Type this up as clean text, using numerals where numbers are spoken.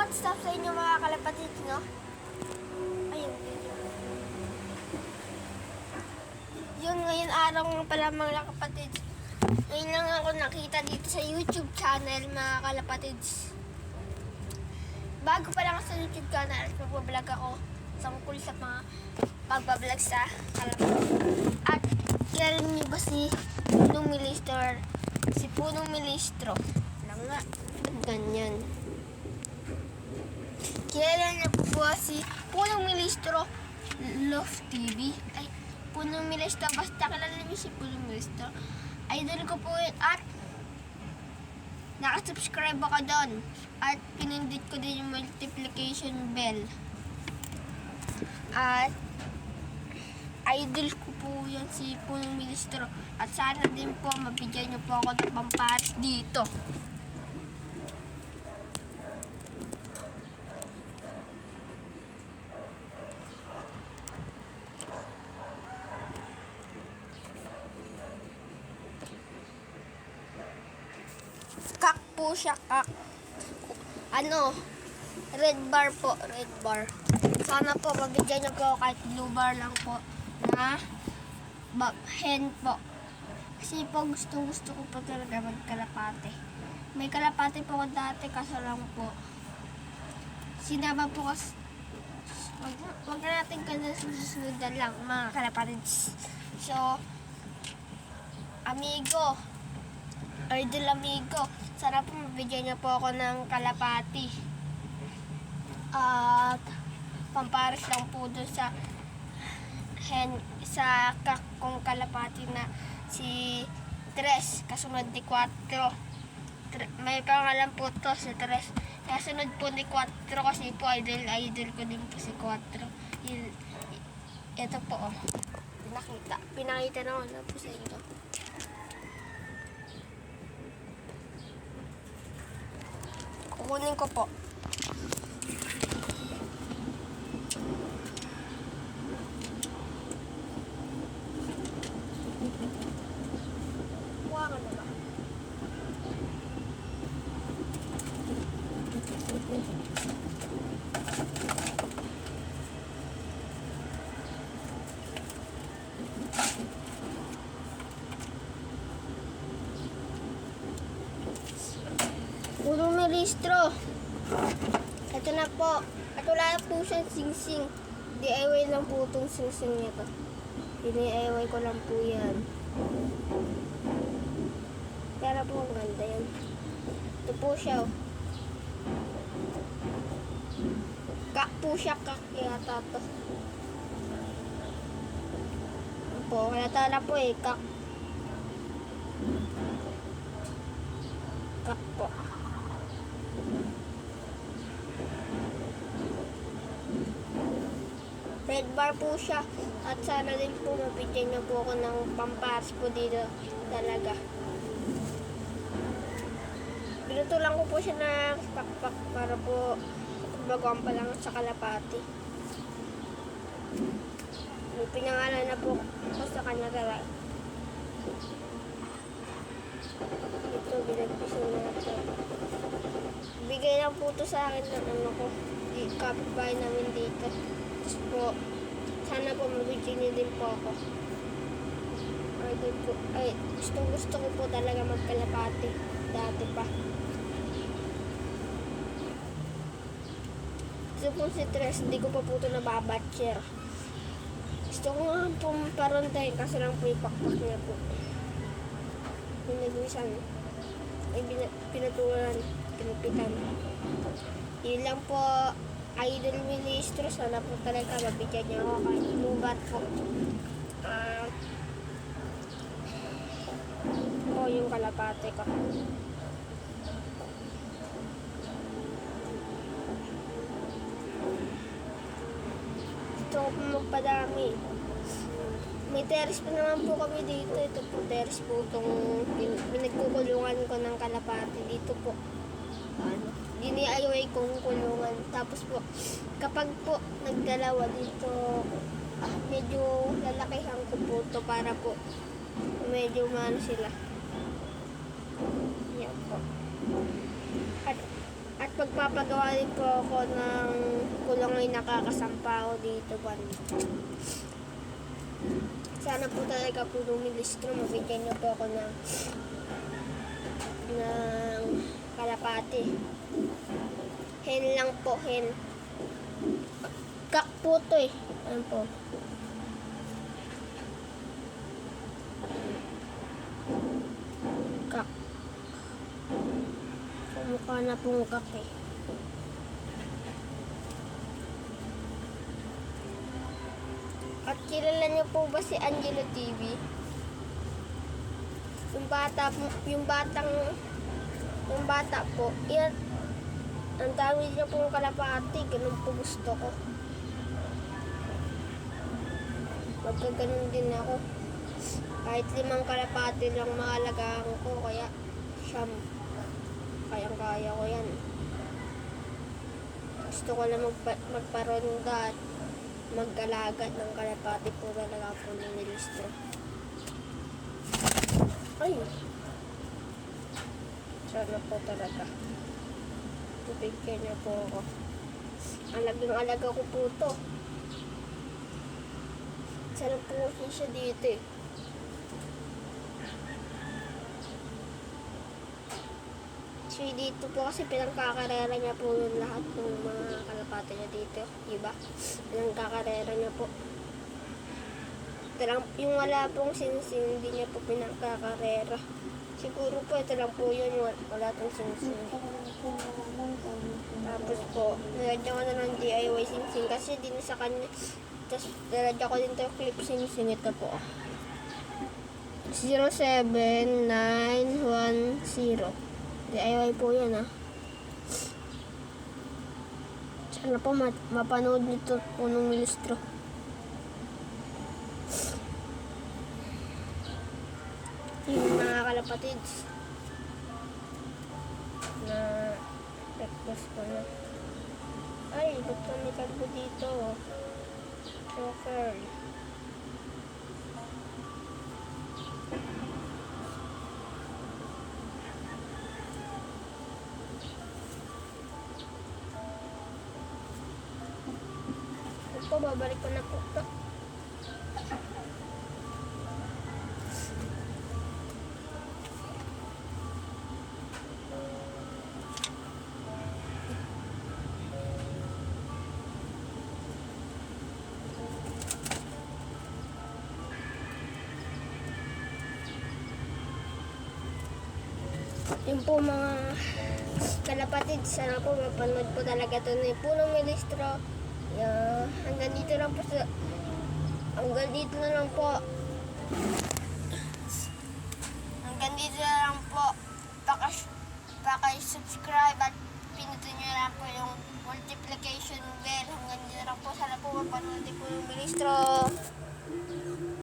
what's up sa inyo mga kalapatid, no? Ayun. Yun, ngayon araw nga pala mga kapatid. Ngayon lang ako nakita dito sa YouTube channel mga kalapatids. Bago pa lang sa YouTube channel, magbablog ako tungkol sa mga pagbablog sa kalapatid. At kilala niyo ba si Punong Ministro? Si Punong Ministro. Lang nga, ganyan. Kilala niyo po si Punong Ministro Love TV. Ay, Punong Ministro, basta kilala niyo si Punong Ministro. Idol ko po yun at nakasubscribe ako doon. At pinindit ko din yung multiplication bell. At idol ko po yan si Punong Ministro. At sana din po mabigyan niyo po ako ng pamparas dito. Kak po siya, kak. Ano, red bar po, red bar. Sana po mabigyan niyo po kahit blue bar lang po na hen po. Kasi po gusto ko po talaga magkalapate. May kalapate po ako dati kaso lang po. Sinama po kasi wag na natin kasi susunod na lang mga kalapatids. So, amigo, idol amigo, sana po mabigyan niyo po ako ng kalapati. At pampares lang po doon sa kak kong kalapati na si Tres, kasunod ni 4. May pangalan po to si Tres. Kasunod po ni 4 kasi po idol ko din po si 4. Ito po oh. Pinakita na ako na po sa inyo. Kukunin ko po. Kuha ka na ba? Punong Ministro. Ito na po. At wala po siyang sing-sing. DIY lang po itong sing-sing niya to. DIY ko lang po yan. Pero po ang ganda yan. Ito po siya. Kak po siya. Kak yata to. Ito po. Kaya tala po eh. Kak. Kak po. Red bar po siya. At sana din po mabigyan niyo po ako ng pamparas po dito talaga. Pinuto lang ko po siya ng pakpak para po baguhan pa lang sa kalapati. May pinangalan na po ko sa kanya talaga. Ito, binagpisin na ito. Bigay lang po ito sa akin ng ano ko. Kapitbahay namin dito. Tapos po, sana po mabigyan niyo din po ako. Ay, gusto ko po talaga magkalapati. Dati pa. Gusto po si Tres, hindi ko pa po ito nababatcher. Gusto ko nga po parontahin kasi lang po ipakpak niya po. Pinagwisan. Ay, pinatulan. Pinupitan. Yun lang po, idol Ministro. Sana po talaga mabigyan niya ako kahit lugar po. Yung kalapate ko. Gusto ko po magpadami. May terrace pa naman po kami dito. Ito po terrace po itong pinagkukulungan ko ng kalapate dito po. DIY kong kulungan. Tapos po, kapag po nagdalawa dito, medyo lalakihan ko po ito para po medyo maano sila. Yan po. At magpapagawa din po ako ng kulong ay nakakasampa ako dito banda. Sana po talaga po lumilistro, mabigyan niyo po ako ng kalapati. Hen lang po, hen. Kak po to eh. Ayan po. Kak. Mukha na pong kak eh. At kilala niyo po ba si Angelo TV? Yung bata po, yan, ang dami niya pong kalapati, ganun po gusto ko. Magkaganon din ako. Kahit 5 kalapati lang maalagaan ko, kaya siyam, kayang-kaya ko yan. Gusto ko na magparonda at mag-alaga ng kalapati po talaga po ng nilistro. Ay! Sana po talaga. Tubigyan niyo po ako. Alagang-alaga ko po to. Sana po siya dito eh. So dito po kasi pinangkakarera niya po yung lahat ng mga kalapati niya dito. Diba? Pinangkakarera niya po. Yung wala pong sinsing, hindi niya po pinangkakarera. Siguro po ito lang po yun, wala tong sinsing. Tapos po, nilagyan ko na ng DIY singsing kasi din sa kanya. Tapos nilagyan ko din ito clip singsing. Ito po. 07910. DIY po yan ah. Sana po mapanood nito po ng milistro. Yung mga kalapatids na request ko na. Ay, ba't may kalbo dito? Choker. Ito, babalik ko na po ito. Yung po mga kalapatid, sana po mapanood po talaga ito na punong milistro. Hanggang dito lang po. Hanggang dito na lang po. Paki-subscribe at pinutin nyo lang po yung multiplication bell. Hanggang dito lang po. Sana po mapanood po yung milistro.